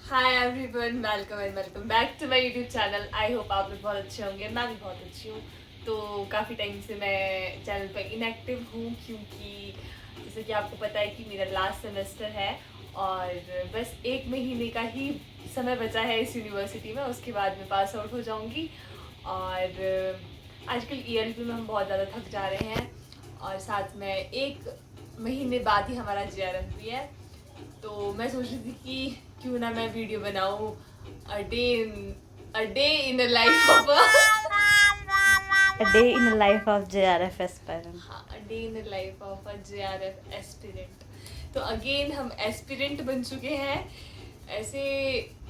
Hi everyone, welcome and welcome back to my YouTube channel. I hope आप लोग बहुत अच्छे होंगे। मैं भी बहुत अच्छी हूँ। तो काफ़ी टाइम से मैं चैनल पर इनएक्टिव हूँ क्योंकि जैसे कि आपको पता है कि मेरा लास्ट सेमेस्टर है और बस 1 महीने का ही समय बचा है इस यूनिवर्सिटी में। उसके बाद मैं पास आउट हो जाऊँगी और आजकल ELP में हम बहुत ज़्यादा थक जा रहे हैं और साथ में 1 महीने बाद ही हमारा JRF भी है। तो मैं सोच रही थी कि क्यों ना मैं वीडियो बनाऊं a day in the life of A day in the life of JRF aspirant. हाँ, day in the life of a JRF aspirant. तो अगेन हम एस्पिरेंट बन चुके हैं। ऐसे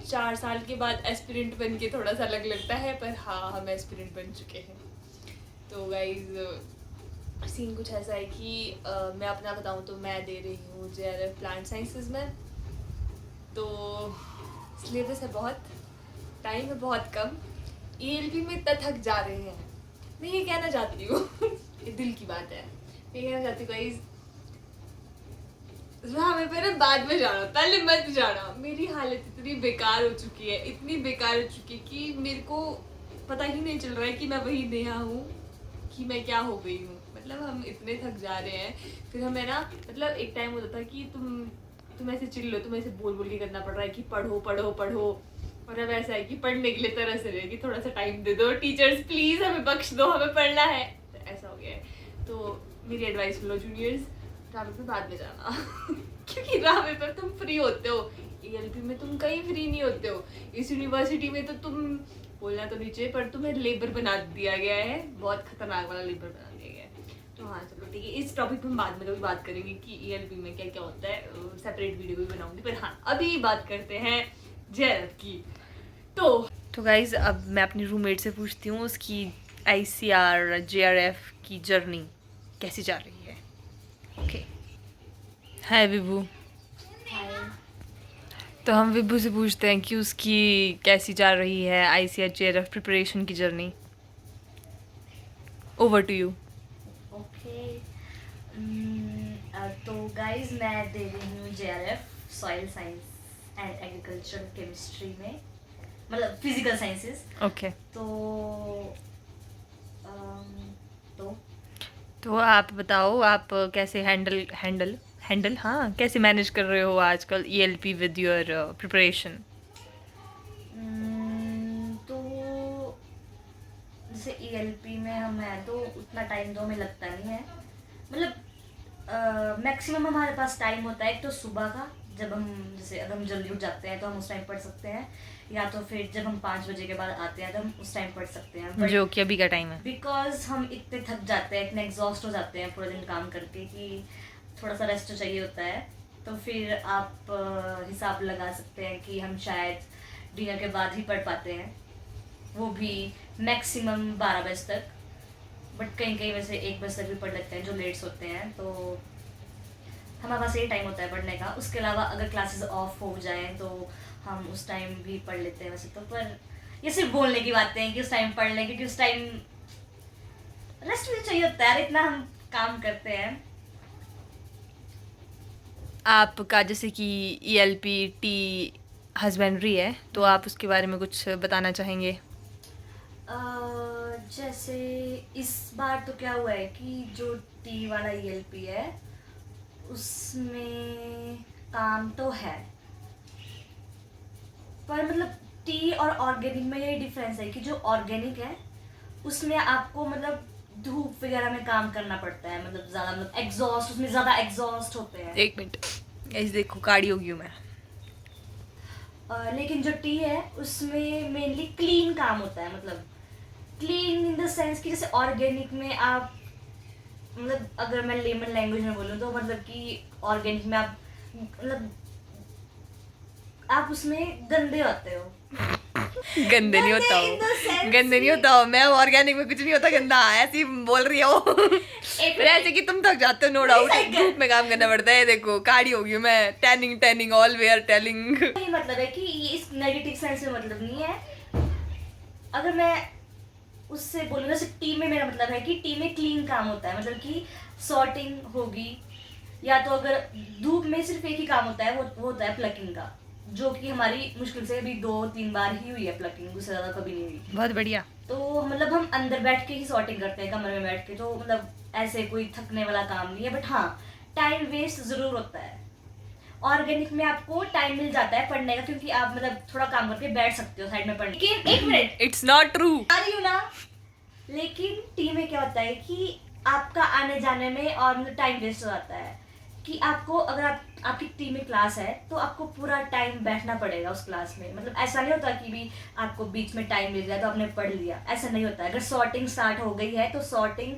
4 साल के बाद एस्पिरेंट बन के थोड़ा सा अलग लगता है, पर हाँ, हम एस्पिरेंट बन चुके हैं। तो गाइज सीन कुछ ऐसा है कि मैं अपना बताऊं तो मैं दे रही हूँ JRF प्लांट साइंसेज में। तो सिलेबस है बहुत, टाइम है बहुत कम। ELP में इतना थक जा रहे हैं। मैं ये कहना चाहती हूँ ये दिल की बात है। मैं ये कहना चाहती हूँ गाइस, हमें पहले बाद में जाना, पहले मत जाना। मेरी हालत इतनी बेकार हो चुकी है, इतनी बेकार हो चुकी है कि मेरे को पता ही नहीं चल रहा है कि मैं वही नेहा हूँ कि मैं क्या हो गई हूँ। मतलब हम इतने थक जा रहे हैं। फिर हमें ना, मतलब एक टाइम होता था कि तुम ऐसे चिल्लो, लो, तुम ऐसे बोल बोल के करना पड़ रहा है कि पढ़ो पढ़ो पढ़ो। और अब ऐसा है कि पढ़ने के लिए तरस रहे हैं कि थोड़ा सा टाइम दे दो टीचर्स, प्लीज हमें बख्श दो, हमें पढ़ना है। तो ऐसा हो गया है। तो मेरी एडवाइस लो जूनियर्स, रावे पे बाद में जाना क्योंकि रावे पे तुम फ्री होते हो, ELP में तुम कहीं फ्री नहीं होते हो। इस यूनिवर्सिटी में तो तुम बोलना तो नीचे, पर तुम्हें लेबर बना दिया गया है, बहुत खतरनाक वाला लेबर बना दिया गया है। तो हाँ चलो ठीक है, इस टॉपिक पे हम बाद में कभी बात करेंगे कि ELP में क्या क्या होता है। सेपरेट वीडियो भी बनाऊंगी, पर हाँ अभी बात करते हैं JRF की। तो गाइज अब मैं अपनी रूममेट से पूछती हूँ उसकी ICR JRF की जर्नी कैसी जा रही है। ओके, हाय विभू। तो हम विभू से पूछते हैं कि उसकी कैसी जा रही है ICR JRF प्रिपरेशन की journey. Over to you. Okay, तो गाइज मैं दे रही हूँ JRF soil science and agriculture chemistry में, मतलब फिजिकल साइंसेस। ओके, तो तो तो आप बताओ आप कैसे हैंडल हाँ कैसे मैनेज कर रहे हो आजकल ELP विद योर प्रिपरेशन। तो जैसे ELP में हम हैं तो उतना टाइम तो हमें लगता नहीं है। मतलब मैक्सिमम हमारे पास टाइम होता है, एक तो सुबह का, जब हम जैसे अगर हम जल्दी उठ जाते हैं तो हम उस टाइम पढ़ सकते हैं, या तो फिर जब हम 5 बजे के बाद आते हैं तो हम उस टाइम पढ़ सकते हैं। जो कि अभी का टाइम है। बिकॉज हम इतने थक जाते हैं, इतने एग्जॉस्ट हो जाते हैं पूरे दिन काम करके कि थोड़ा सा रेस्ट तो चाहिए होता है। तो फिर आप हिसाब लगा सकते हैं कि हम शायद डिनर के बाद ही पढ़ पाते हैं, वो भी मैक्सिमम 12 बजे तक। बट कहीं कहीं वैसे 1 बजे तक भी पढ़ लेते हैं जो लेट्स होते हैं। तो हमारे पास ये टाइम होता है पढ़ने का। उसके अलावा अगर क्लासेस ऑफ हो जाएं तो हम उस टाइम भी पढ़ लेते हैं वैसे तो। पर ये सिर्फ बोलने की बातें हैं कि उस टाइम पढ़ लें, क्योंकि उस टाइम रेस्ट भी चाहिए होता है, इतना हम काम करते हैं। आपका जैसे कि ELP टी हस्बेंड्री है, तो आप उसके बारे में कुछ बताना चाहेंगे। जैसे इस बार तो क्या हुआ है कि जो टी वाला ELP है उसमें काम तो है, पर मतलब टी और ऑर्गेनिक में ये डिफरेंस है कि जो ऑर्गेनिक है उसमें आपको मतलब धूप वगैरह में काम करना पड़ता है, मतलब ज़्यादा, मतलब एग्जॉस्ट, उसमें ज़्यादा एग्जॉस्ट होते हैं। 1 मिनट, ऐसे देखो काड़ी होगी हूँ मैं। लेकिन जो टी है उसमें मेनली क्लीन काम होता है, मतलब क्लीन इन द सेंस कि जैसे ऑर्गेनिक में आप, मतलब अगर मैं लेमन लैंग्वेज में बोलूँ तो मतलब कि ऑर्गेनिक में आप मतलब आप उसमें गंदे होते हो। गंदे नहीं होता in the हो, sense गंदे नहीं कि- होता हो। मैं ऑर्गेनिक में कुछ नहीं होता गंदा, ऐसी बोल रही हो एक पर ऐसे कि तुम थक जाते हो, नो डाउट। cycle। धूप में काम करना पड़ता है। देखो काड़ी होगी हूँ मैं, टैनिंग ऑल वेयर टेलिंग। ये मतलब है कि ये इस नेगेटिव सेंस में मतलब नहीं है। अगर मैं उससे बोलूँ, जैसे टी में मेरा मतलब है कि टी में क्लीन काम होता है, मतलब कि सॉर्टिंग होगी, या तो अगर धूप में सिर्फ एक ही काम होता है, वो होता है प्लकिंग का। जो कि हमारी मुश्किल से अभी 2-3 बार ही हुई है प्लकिंग, उससे ज़्यादा कभी नहीं हुई। बहुत बढ़िया। तो मतलब हम अंदर बैठ के ही सॉर्टिंग करते हैं, कमरे में बैठ के, तो मतलब ऐसे कोई थकने वाला काम नहीं है। बट हाँ, टाइम वेस्ट ज़रूर होता है। ऑर्गेनिक में आपको टाइम मिल जाता है पढ़ने का, क्योंकि आप मतलब थोड़ा काम करके बैठ सकते हो साइड में पढ़ने। लेकिन एक मिनट, इट्स नॉट ट्रू। आ रही हूँ ना। लेकिन टीम में क्या होता है कि आपका आने जाने में और मतलब टाइम वेस्ट हो जाता है कि आपको, अगर आपकी टीम में क्लास है तो आपको पूरा टाइम बैठना पड़ेगा उस क्लास में। मतलब ऐसा नहीं होता कि भी आपको बीच में टाइम मिल गया तो आपने पढ़ लिया, ऐसा नहीं होता है। अगर सॉर्टिंग स्टार्ट हो गई है तो सॉर्टिंग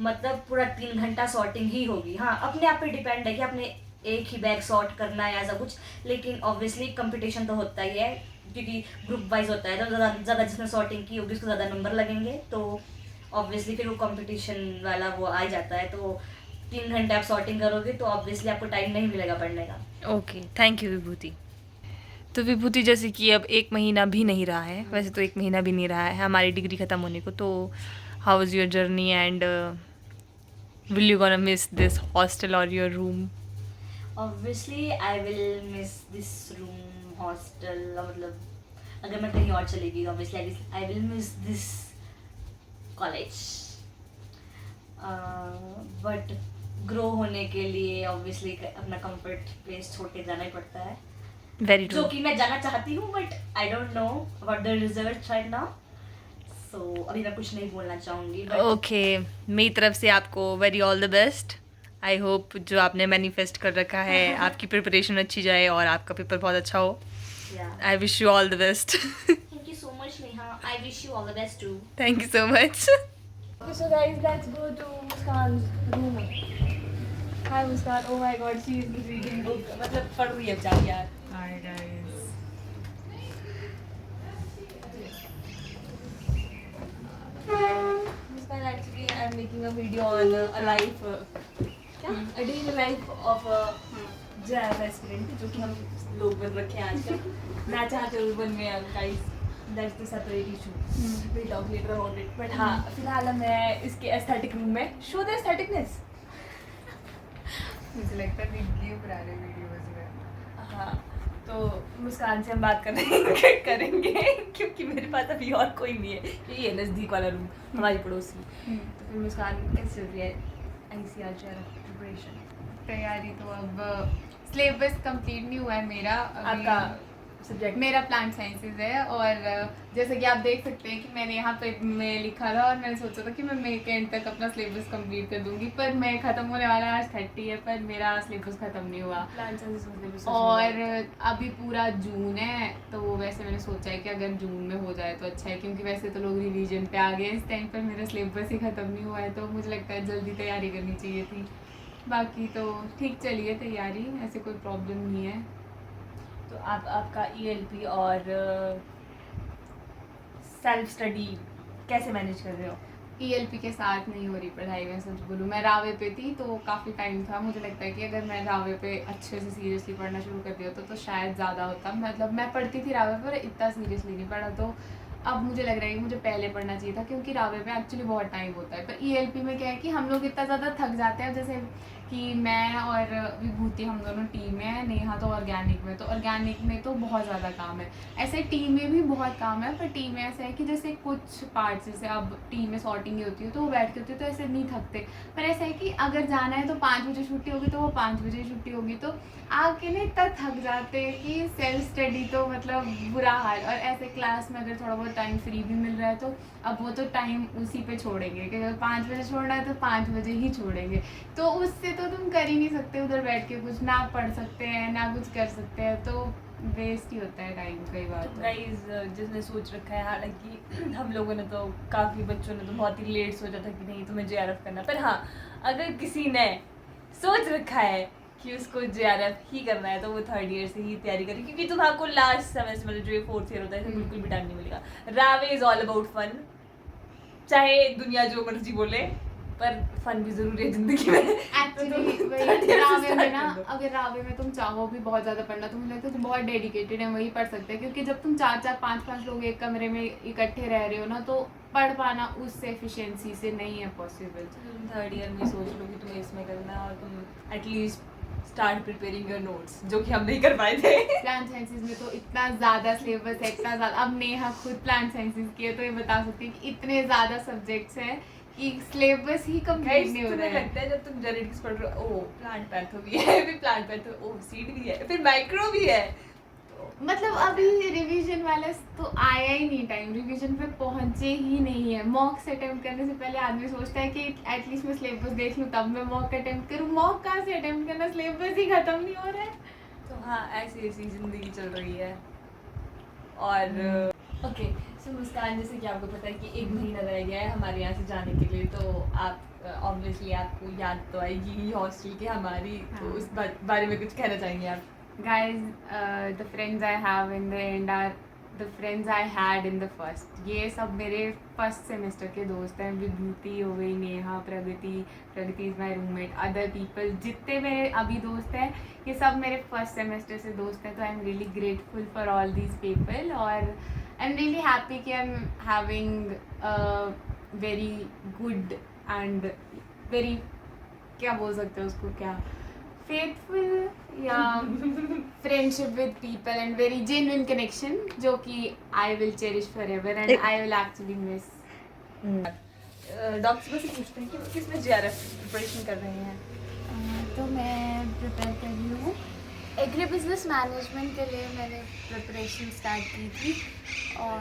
मतलब पूरा 3 घंटा सॉर्टिंग ही होगी। हाँ, अपने आप पे डिपेंड है कि आपने एक ही बैग सॉर्ट करना है ऐसा कुछ। लेकिन ऑब्वियसली कंपटीशन तो होता ही है, क्योंकि ग्रुप वाइज होता है, तो ज़्यादा जिसने सॉर्टिंग की होगी उसको ज़्यादा नंबर लगेंगे, तो ऑब्वियसली फिर वो कंपटीशन वाला वो आ ही जाता है। तो 3 घंटे आप सॉर्टिंग करोगे तो ऑब्वियसली आपको टाइम नहीं मिलेगा पढ़ने का। ओके, थैंक यू विभूति। तो विभूति, जैसे कि अब 1 महीना भी नहीं रहा है, वैसे तो 1 महीना भी नहीं रहा है हमारी डिग्री ख़त्म होने को, तो how is your journey and will you gonna miss this hostel और your room? Obviously I will miss this room, hostel, मतलब अगर मैं कहीं और चलेगी obviously I will miss this college. But grow होने के लिए ऑब्वियसली अपना कंफर्ट प्लेस छोड़ के जाना ही पड़ता है, वेरी ट्रू। जो कि मैं जाना चाहती हूँ, but I don't know about the result right now. So अभी मैं कुछ नहीं बोलना चाहूँगी, बट ओके, मेरी तरफ से आपको very all the best. I hope जो आपने मैनिफेस्ट कर रखा है आपकी प्रिपरेशन अच्छी जाए और आपका पेपर बहुत अच्छा हो। I wish you all the best. Thank you so much Neha, I wish you all the best too. Thank you so much. Okay, so guys, let's go to Muskan's room. Hi Muskan. Oh my God, she is reading book. मतलब पढ़ रही है बेचारी यार. Hi guys. Muskan, actually, I'm making a video on a life, क्या? A day in the life of a JAF aspirant, जो कि हम लोग बन रखे हैं आजकल. मैं चाहती हूँ बन में guys. That's the separate issue. We'll talk later about it. But हाँ, फिलहाल मैं इसके aesthetic room में show the aestheticness. मुझे लगता है वीडियो पुराने वीडियोस में। हाँ, तो मुस्कान से हम बात करेंगे क्योंकि मेरे पास अभी और कोई नहीं है। यही है नज़दीक वाला रूम, हमारी पड़ोसी। तो फिर मुस्कान कैसे चल रही है ICR प्रिपरेशन? तैयारी तो अब सिलेबस कंप्लीट नहीं हुआ है मेरा अभी। आपका सब्जेक्ट? मेरा प्लांट साइंसेज है, और जैसे कि आप देख सकते हैं कि मैंने यहाँ पे मैं लिखा था और मैंने सोचा था कि मैं मई के एंड तक अपना सिलेबस कंप्लीट कर दूंगी, पर मैं ख़त्म होने वाला आज 30 है, पर मेरा सिलेबस ख़त्म नहीं हुआ। प्लान साइंसेस और अभी पूरा जून है, तो वैसे मैंने सोचा है कि अगर जून में हो जाए तो अच्छा है, क्योंकि वैसे तो लोग रिवीजन पे आ गए इस टाइम पर, मेरा सिलेबस ही ख़त्म नहीं हुआ है, तो मुझे लगता है जल्दी तैयारी करनी चाहिए थी। बाकी तो ठीक चली है तैयारी, ऐसे कोई प्रॉब्लम नहीं है। तो आपका ELP और सेल्फ स्टडी कैसे मैनेज कर रहे हो? ELP के साथ नहीं हो रही पढ़ाई, मैं सच बोलूँ। मैं रावे पे थी तो काफ़ी टाइम था, मुझे लगता है कि अगर मैं रावे पे अच्छे से सीरियसली पढ़ना शुरू कर दिया तो शायद ज़्यादा होता। मतलब मैं पढ़ती थी रावे पर, इतना सीरियसली नहीं पढ़ा, तो अब मुझे लग रहा है कि मुझे पहले पढ़ना चाहिए था, क्योंकि रावे पे एक्चुअली बहुत टाइम होता है। पर ELP में क्या है कि हम लोग इतना ज़्यादा थक जाते हैं, जैसे कि मैं और विभूति हम दोनों टीम में हैं, नेहा तो ऑर्गेनिक में, तो ऑर्गेनिक में तो बहुत ज़्यादा काम है। ऐसे टीम में भी बहुत काम है, पर टीम में ऐसा है कि जैसे कुछ पार्ट्स, जैसे अब टीम में सॉर्टिंग ही होती है तो वो बैठ के होती है तो ऐसे नहीं थकते, पर ऐसा है कि अगर जाना है तो 5 बजे छुट्टी होगी तो वो 5 बजे छुट्टी होगी, तो आके ना इतना थक जाते हैं कि सेल्फ स्टडी तो मतलब बुरा हाल। और ऐसे क्लास में अगर थोड़ा बहुत टाइम फ्री भी मिल रहा है तो अब वो तो टाइम उसी पे छोड़ेंगे कि अगर 5 बजे छोड़ना है तो 5 बजे ही छोड़ेंगे, तो उससे तो तुम कर ही नहीं सकते उधर बैठ के कुछ, ना पढ़ सकते हैं ना कुछ कर सकते हैं, तो वेस्ट ही होता है टाइम कई बार। तो गाइज जिसने सोच रखा है, हालांकि हम लोगों ने तो, काफ़ी बच्चों ने तो बहुत ही लेट सोचा था कि नहीं तुम्हें JRF करना, पर हाँ, अगर किसी ने सोच रखा है कि उसको JRF ही करना है तो वो 3rd ईयर से ही तैयारी करे, क्योंकि तुमको लास्ट सेमेस्टर मतलब जो 4th ईयर होता है इसमें बिल्कुल भी टाइम नहीं मिलेगा। रावे इज ऑल अबाउट फन, चाहे दुनिया जो मर्जी बोले, पर फन भी जरूरी है जिंदगी में। एक्चुअली वही रावे में ना, अगर रावे में तुम चाहो भी बहुत ज़्यादा पढ़ना तो मुझे लगता है तुम बहुत डेडिकेटेड है, वही पढ़ सकते हैं, क्योंकि जब तुम 4-4 5-5 लोग एक कमरे में इकट्ठे रह रहे हो ना, तो पढ़ पाना उस एफिशिएंसी से नहीं है पॉसिबल। तुम 3rd ईयर में सोच लो कि तुम्हें इसमें करना है और तुम at least start preparing your notes, जो कि हम नहीं कर पाए थे। प्लांट साइंसेज में तो इतना ज़्यादा सिलेबस है, इतना ज़्यादा। अब नेहा खुद प्लांट साइंसेज की है तो ये बता सकती है कि इतने ज़्यादा सब्जेक्ट्स हैं कि सिलेबस ही कंप्लीट नहीं हो रहा तुम्हें है। लगता है जब तुम जेनेटिक्स पढ़ रहे हो, ओह प्लांट पैथो भी है, फिर प्लांट पैथो, ओह सीड भी है, फिर माइक्रो भी है। मतलब अभी रिवीजन वाला तो आया ही नहीं, टाइम रिवीजन पे पहुंचे ही नहीं है। मॉक्स अटेम्प्ट करने से पहले आदमी सोचता है कि एटलीस्ट मैं सिलेबस देख लूँ तब मैं मॉक अटेम्प्ट करूँ। मॉक कहाँ से अटेम्प्ट करना, सिलेबस ही खत्म नहीं हो रहा है। तो हाँ, ऐसी ऐसी जिंदगी चल रही है। और ओके सो मुस्कान, जैसे कि आपको पता है कि 1 महीना रह गया है हमारे यहाँ से जाने के लिए, तो आप ऑब्वियसली आपको याद तो आएगी ही हॉस्टल की हमारी, तो हाँ। उस बारे में कुछ कहना चाहेंगे आप? Guys, the friends I have in the end are the friends I had in the first. ये सब मेरे फर्स्ट सेमेस्टर के दोस्त हैं। विभूति हो गई, Neha, Pragati is my roommate, other people, जितने मेरे अभी दोस्त हैं ये सब मेरे फर्स्ट सेमेस्टर से दोस्त हैं। तो I am really grateful for all these people, और आई एम रियली हैप्पी कि I am having very good and very, क्या बोल सकते हो उसको, क्या फेथफुल या friendship with people and very genuine connection, जो कि I will cherish forever and I will actually miss. Doctor से पूछते हैं कि किस में JRF प्रिपरेशन कर रहे हैं? तो मैं प्रिपेयर कर रही हूँ एग्री बिजनेस मैनेजमेंट के लिए। मैंने प्रिपरेशन स्टार्ट की थी, और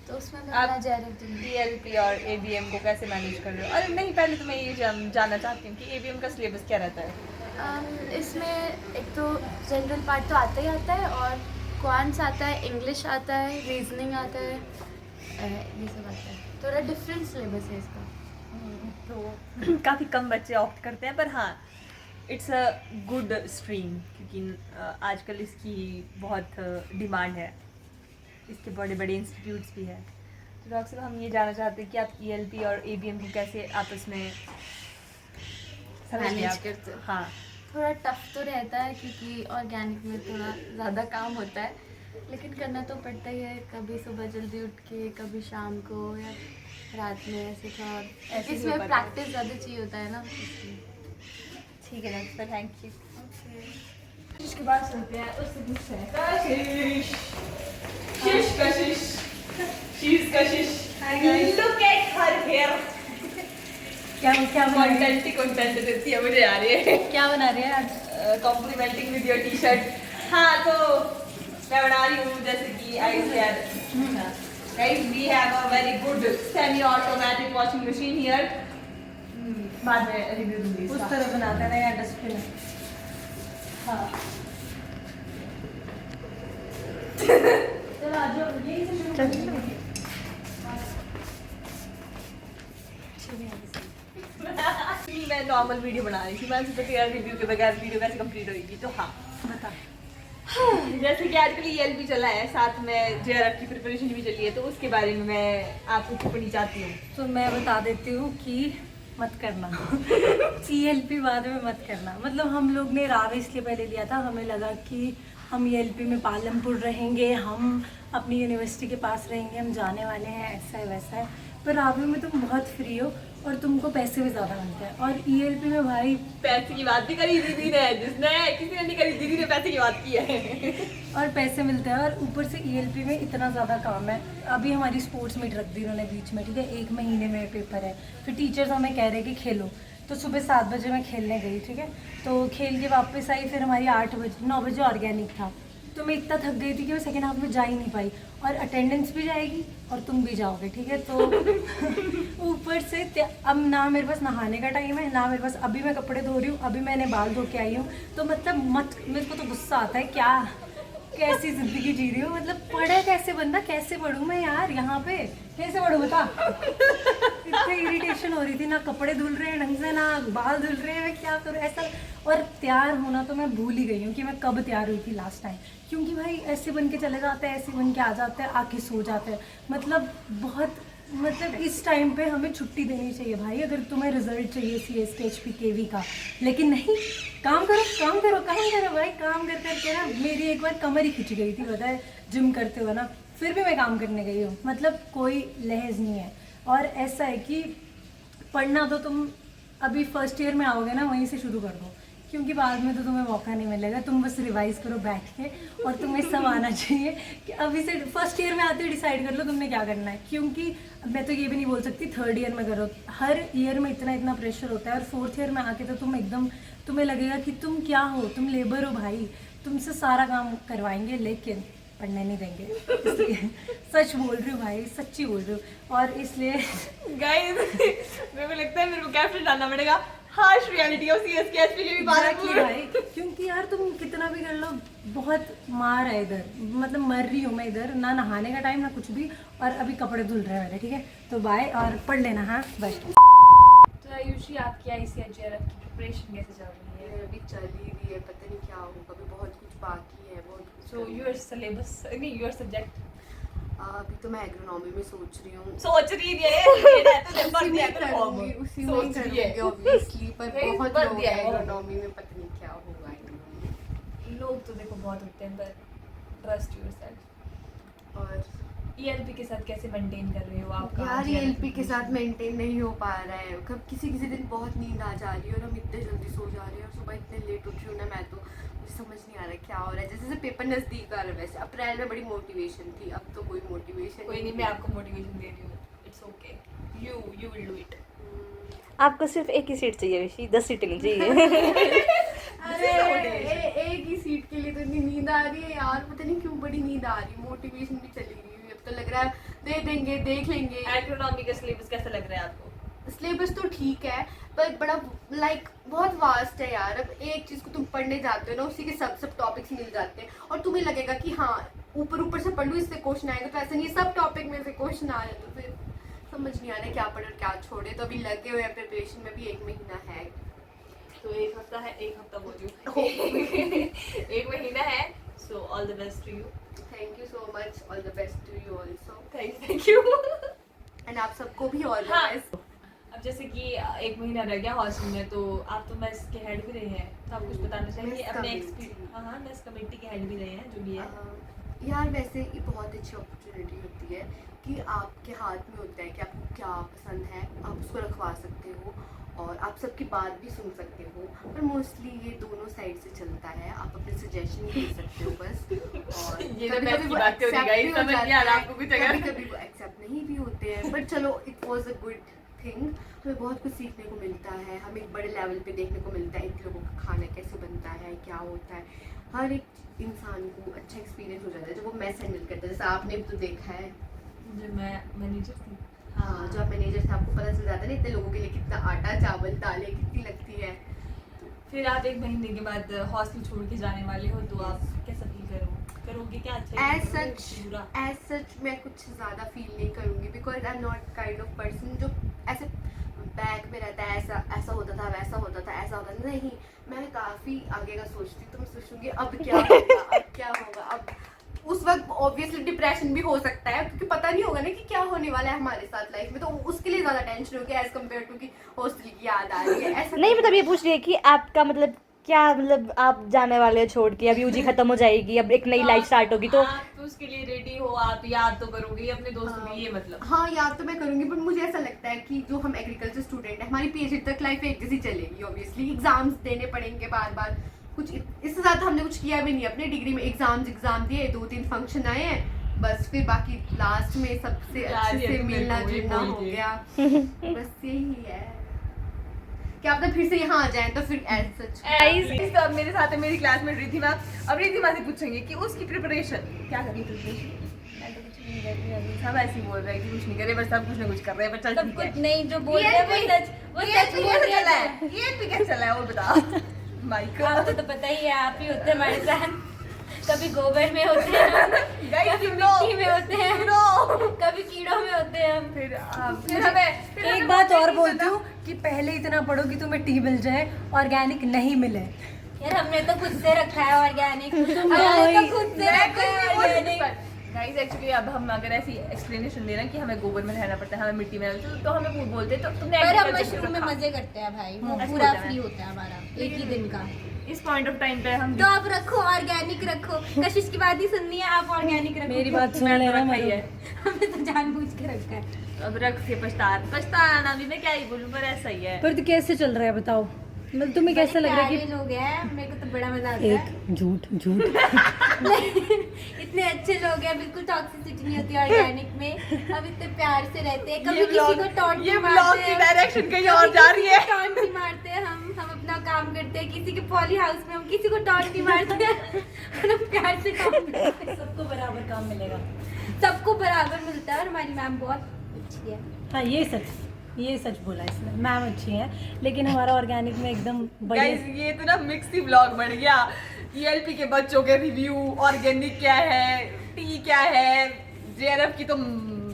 तो उसमें मैं अपना JRF दूँगी। ELP और ABM को कैसे मैनेज कर रहे हो? अरे नहीं, पहले तो मैं ये जानना चाहती हूँ कि ABM का सिलेबस क्या रहता है? इसमें एक तो जनरल पार्ट तो आता ही आता है, और क्वांट्स आता है, इंग्लिश आता है, रीजनिंग आता है, ये सब आता है। थोड़ा डिफरेंट सिलेबस है इसका। तो काफ़ी कम बच्चे ऑप्ट करते हैं, पर हाँ इट्स अ गुड स्ट्रीम, क्योंकि आजकल इसकी बहुत डिमांड है, इसके बड़े बड़े इंस्टीट्यूट्स भी हैं। तो डॉक्टर साहब, हम ये जानना चाहते हैं कि आप ELP और ABM को कैसे आपस में मैनेज करते हो। हाँ, थोड़ा टफ तो रहता है क्योंकि ऑर्गेनिक में थोड़ा ज़्यादा काम होता है, लेकिन करना तो पड़ता ही है। कभी सुबह जल्दी उठ के, कभी शाम को या रात में, ऐसे थोड़ा ऐसे ही इसमें हो पाता है। प्रैक्टिस ज़्यादा चाहिए होता है ना, इसलिए। ठीक है डॉक्टर, थैंक यू। इसके बाद सुनते हैं उससे पूछते हैं कशिश, शिश कशिश, शीज कशिश, लुक एट हर हेयर। क्या बना रहे हैं? कंटेंट देती है मुझे यार ये। क्या बना रहे हैं आज? Complimenting with your T-shirt. हाँ, तो मैं बना रही हूँ जैसे कि ice hair. Guys, we have a very good semi automatic washing machine here. बाद में रिव्यू दूंगी उस इसका। तरह बनाते हैं या डस्टबिन है? हाँ, चलो आ जाओ, यही से शुरू करते हैं। मैं नॉर्मल वीडियो बना रही थी, मैं सोचा कि यार रिव्यू के बगैर वीडियो कैसे कंप्लीट होगी। तो हाँ, बता। जैसे कि आजकल ELP चला है, साथ में JRF की प्रिपरेशन भी चली है, तो उसके बारे में मैं आपको टिप्पणी चाहती हूँ। तो मैं बता देती हूँ कि मत करना। ELP बाद में मत करना। मतलब हम लोग ने रावे इसलिए पहले लिया था, हमें लगा कि हम ELP में पालमपुर रहेंगे, हम अपनी यूनिवर्सिटी के पास रहेंगे, हम जाने वाले हैं, ऐसा है वैसा है। पर रावे में तुम बहुत फ्री हो और तुमको पैसे भी ज़्यादा मिलते हैं। और ELP में भाई पैसे की बात भी करी दीदी ने, जिसने किसी ने नहीं करी, दीदी ने पैसे की बात की है। और पैसे मिलते हैं, और ऊपर से ELP में इतना ज़्यादा काम है। अभी हमारी स्पोर्ट्स मीट रख दी उन्होंने बीच में, ठीक है, 1 महीने में पेपर है। फिर टीचर्स हमें कह रहे कि खेलो, तो सुबह 7 बजे मैं खेलने गई, ठीक है, तो खेल के वापस आई। फिर हमारी 9 बजे ऑर्गेनिक था, तो मैं इतना थक गई थी कि मैं सेकेंड हाफ में जा ही नहीं पाई। और अटेंडेंस भी जाएगी और तुम भी जाओगे, ठीक है। तो ऊपर से अब ना मेरे पास नहाने का टाइम है, ना मेरे पास, अभी मैं कपड़े धो रही हूँ, अभी मैंने बाल धो के आई हूँ। तो मतलब मेरे को तो गुस्सा आता है, क्या कैसी ज़िंदगी जी रही हूँ। मतलब पढ़े कैसे बंदा, कैसे पढ़ूँ मैं यार, यहाँ पे कैसे पढ़ूँ बता। इतनी इरिटेशन हो रही थी, ना कपड़े धुल रहे हैं ढंग से, ना बाल धुल रहे हैं, मैं क्या करूँ ऐसा। और तैयार होना तो मैं भूल ही गई हूँ कि मैं कब तैयार हुई थी लास्ट टाइम, क्योंकि भाई ऐसे बन के चले जाते हैं, ऐसे बन के आ जाते हैं, आके सो जाते हैं। मतलब इस टाइम पे हमें छुट्टी देनी चाहिए भाई, अगर तुम्हें रिजल्ट चाहिए CS THP KV का। लेकिन नहीं, काम करो भाई। काम कर करके ना मेरी एक बार कमर ही खिंच गई थी, पता है, जिम करते हुए ना, फिर भी मैं काम करने गई हूँ। मतलब कोई लहज नहीं है। और ऐसा है कि पढ़ना तो तुम अभी फर्स्ट ईयर में आओगे ना, वहीं से शुरू कर दो, क्योंकि बाद में तो तुम्हें मौका नहीं मिलेगा। तुम बस रिवाइज करो बैठ के, और तुम्हें सब आना चाहिए कि अभी से फर्स्ट ईयर में आते डिसाइड कर लो तुमने क्या करना है। क्योंकि मैं तो ये भी नहीं बोल सकती थर्ड ईयर में करो, हर ईयर में इतना प्रेशर होता है, और फोर्थ ईयर में आके तो तुम एकदम, तुम्हें लगेगा कि तुम क्या हो, तुम लेबर हो भाई, तुमसे सारा काम करवाएंगे लेकिन पढ़ने नहीं देंगे। इसलिए सच बोल रही हूँ भाई, सच्ची बोल रही हूँ। और इसलिए गाइस मेरे को लगता है मेरे को कैप्शन डालना पड़ेगा, हार्श रियलिटी ऑफ सीएसके के लिए भी बात Exactly भाई, क्योंकि यार तुम कितना भी कर लो, बहुत मार है इधर, मतलब मर रही हूँ मैं इधर, ना नहाने का टाइम ना कुछ भी, और अभी कपड़े धुल रहे हैं मेरे, ठीक है। तो बाय, और पढ़ लेना, हाँ बाय। तो आयुषी, आपकी ICSJRF की प्रिपरेशन कैसे चल रही है? अभी चल ही रही है, पता नहीं क्या होगा, अभी बहुत कुछ बाकी है, बहुत कुछ सो योर सिलेबस, नहीं योर सब्जेक्ट, अभी तो मैं एग्रोनॉमी में सोच रही हूँ, सोच रही है तो उसी में ही करूँगी, उसी में ही करूँगी ऑब्वियसली, पर Guys, बहुत बन लोग दिया हैं है। एग्रोनॉमी में, पता नहीं क्या होगा एग्रोनॉमी। लोग तो देखो बहुत होते हैं, पर ट्रस्ट योरसेल्फ। और ELP के साथ कैसे मेंटेन कर रहे हो आप? यार ELP के साथ मेंटेन नहीं हो पा रहा है, कब किसी किसी दिन बहुत नींद आ जा रही है और हम इतने जल्दी सो जा रहे हैं, और सुबह इतने लेट उठ रही हूँ ना मैं, तो मुझे समझ नहीं आ रहा क्या हो रहा है। जैसे जैसे पेपर नज़दीक आ रहा है, वैसे अप्रैल में बड़ी मोटिवेशन थी, अब तो कोई मोटिवेशन कोई नहीं, मैं आपको मोटिवेशन दे रही हूँ, it's okay, you will do it. आपको सिर्फ एक ही सीट चाहिए विशी, 10 सीटें नहीं चाहिए। अरे एक ही सीट के लिए तो इतनी नींद आ रही है यार, पता नहीं क्यों बड़ी नींद आ रही है, मोटिवेशन भी चली गई है, अब तो लग रहा है दे देंगे, देख लेंगे। एग्रोनॉमी का सिलेबस कैसा लग रहा है आपको? सिलेबस तो ठीक है, पर बड़ा लाइक बहुत वास्ट है यार। अब एक चीज़ को तुम पढ़ने जाते हो ना, उसी के सब टॉपिक्स मिल जाते हैं, और तुम्हें लगेगा कि हाँ ऊपर से पढ़ लूँ, इससे क्वेश्चन आएगा, तो ऐसा नहीं, सब टॉपिक में से क्वेश्चन आ रहे हैं, तो फिर समझ नहीं आ रहा है क्या पढ़े और क्या छोड़े। तो अभी लगे हुए हैं प्रिपरेशन में, भी 1 महीना है, तो 1 हफ्ता है, 1 हफ्ता बोल रही हूँ 1 महीना है, so all the best to you. Thank you so much, all the best to you also, thank you. And आप सबको भी ऑल द हाँ। बेस्ट। अब जैसे कि 1 महीना रह गया हॉस्टल में, तो आप तो मेस के हेड भी रहे हैं, तो आप कुछ बताना चाहेंगे मेस अपने कमेटी। एक्सपीरियंस? हाँ, मेस कमेटी के हेड भी रहे हैं, जो भी है। यार वैसे ये बहुत अच्छी अपॉर्चुनिटी होती है कि आपके हाथ में होता है कि आपको क्या पसंद है, आप उसको रखवा सकते हो, और आप सबकी बात भी सुन सकते हो, पर मोस्टली ये दोनों साइड से चलता है, आप अपने सजेशन दे सकते हो बस। और ये तो कभी-कभी best की वो बात होती है, accept guys, भी हो समझ नहीं जाते आ रहा हैं, आपको कुछ अगर- कभी-कभी वो एक्सेप्ट नहीं भी होते हैं, बट चलो it was a good thing. हमें बहुत कुछ सीखने को मिलता है, हमें एक बड़े लेवल पे देखने को मिलता है इन लोगों का खाना कैसे बनता है, क्या होता है, हर एक इंसान को अच्छा एक्सपीरियंस हो जाता है जब वो मैस हैंडल करता है। जैसे आपने भी तो देखा है, जो मैं मैनेजर थी, हाँ जब मैनेजर था आपको पता चल जाता है ना इतने लोगों के लिए कितना आटा चावल दालें कितनी लगती है। फिर आप 1 महीने के बाद हॉस्टल छोड़ के जाने वाले हो, तो आप कैसा फील करोगे? क्या अच्छा एज feel करोगे? बुरा? सच मैं कुछ ज़्यादा फील नहीं करूँगी, because I am not kind of person जो ऐसे बैक में रहता है, ऐसा होता था, वैसा होता था, ऐसा होता था, नहीं। मैं काफ़ी आगे का सोचती हूँ, तो मैं सोचूंगी अब क्या होगा, अब क्या होगा। अब उस वक्त ऑब्वियसली डिप्रेशन भी हो सकता है, क्योंकि पता नहीं होगा ना कि क्या होने वाला है हमारे साथ लाइफ में, तो उसके लिए ज़्यादा टेंशन होगी एज कम्पेयर टू कि हॉस्टल की याद आ रही है, ऐसा नहीं मतलब ये पूछ रही है कि आपका मतलब क्या, मतलब आप जाने वाले हो छोड़ के, अब यूजी खत्म हो जाएगी, अब एक नई लाइफ स्टार्ट होगी, तो आप उसके लिए रेडी हो, आप याद तो करोगे अपने दोस्तों की, ये मतलब। हाँ याद तो मैं करूँगी, बट मुझे ऐसा लगता है कि जो हम एग्रीकल्चर स्टूडेंट हैं, हमारी PhD तक लाइफ एक जैसी चलेगी। ऑब्वियसली एग्जाम्स देने पड़ेंगे बार बार, कुछ इससे ज़्यादा हमने कुछ किया भी नहीं अपने डिग्री में, एग्जाम दिए, 2-3 फंक्शन आए हैं बस, फिर बाकी लास्ट में सबसे याद अच्छे है से तुम्हें मिलना को, ये जुलना बोल हो के। गया, बस यही है। क्या पता फिर से यहाँ आ जाए तो फिर एज सच। गाइस तो अब मेरे साथ है मेरी क्लासमेट रिद्धिमा। अब रिद्धिमा से पूछेंगे कि उसकी प्रिपरेशन क्या कर रही प्रिपरेशन। सब ऐसे ही बोल रहे हैं कि कुछ नहीं करे, बस सब कुछ ना कुछ कर रहे हैं, बस चल सब ठीक है। कुछ नहीं जो बोल रहे हैं वो सच वो सच बोल कैसे रहे चला हैं। है, ये भी कैसे चला है वो बता। माइक आपको तो पता ही है, आप ही होते हैं हमारे साथ, कभी गोबर में होते हैं हम, गाइस कभी सुन लो, मिट्टी में होते हैं, सुनो। कभी कीड़ों में होते हैं हम। फिर हमें एक बात और बोलती हूँ कि पहले इतना पढ़ो कि तुम्हें टी मिल जाए, ऑर्गेनिक नहीं मिले। यार हमने तो खुद से रखा है ऑर्गेनिक, तुम हमने वही- तो खुद से रखा है ऑर्गेनिक। गाइस एक्चुअली अब हम अगर ऐसी एक्सप्लेनेशन दे रहे हैं कि हमें गोबर में रहना पड़ता है, हमें मिट्टी में रहना पड़ता है, तो हमें वो बोलते हैं, तो तुमने पर हम agriculture मशरूम क्यों में रखा? मजे करते हैं भाई, वो ऐसे पूरा होता है। फ्री होता है हमारा एक ही दिन का। इस पॉइंट ऑफ टाइम पे हम तो आप रखो ऑर्गेनिक रखो, कशिश की बात ही सुननी है, आप ऑर्गेनिक रखो। मेरी बात सुन मैंने तो लेना रखा ही मरो। है। हमें तो जानबूझ के रखा है। अब रख के पछताना भी मैं क्या ही बोलूं, पर ऐसा ही है। पर तो कैसे चल रहा है बताओ? मतलब तुम्हें कैसा लग रहा है कि लोग हैं, मेरे को तो बड़ा मजा आता है। एक झूठ इतने अच्छे लोग हैं, बिल्कुल टॉक्सिसिटी नहीं होती ऑर्गेनिक में। अब इतने प्यार से रहते हैं, कभी किसी को टॉन्ट नहीं मारते हैं, डायरेक्शन कहीं और जा रही है। टॉन्ट नहीं मारते हैं। हम अपना काम करते हैं, किसी के पॉली हाउस में हम किसी को टॉन्ट नहीं मारते हैं। हम प्यार से काम करते हैं, सबको बराबर काम मिलेगा। सबको बराबर मिलता है और हमारी मैम बहुत अच्छी है। हाँ ये सच बोला इसने, मैम अच्छी है, लेकिन हमारा ऑर्गेनिक में एकदम गाइस बढ़िया। ये तो ना मिक्स ही व्लॉग बन गया। ELP के बच्चों के रिव्यू, ऑर्गेनिक क्या है, टी क्या है, JRF की तो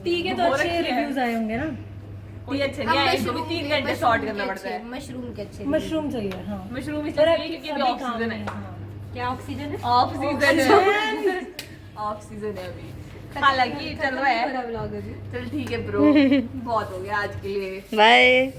टी के तो अच्छे रिव्यूज आए होंगे ना। कोई अच्छे नहीं आए, इनको भी 3 घंटे शॉर्ट करना पड़ता है। मशरूम के अच्छे मशरूम चाहिए, हाँ मशरूम पर इसलिए क्योंकि अभी ऑफ सीजन है। हाँ। क्या ऑक्सीजन है? ऑफ सीजन है, ऑफ सीजन है अभी, हालांकि चल रहा है। ब्लॉग अभी चल ठीक है ब्रो, बहुत हो गया आज के लिए। बाय।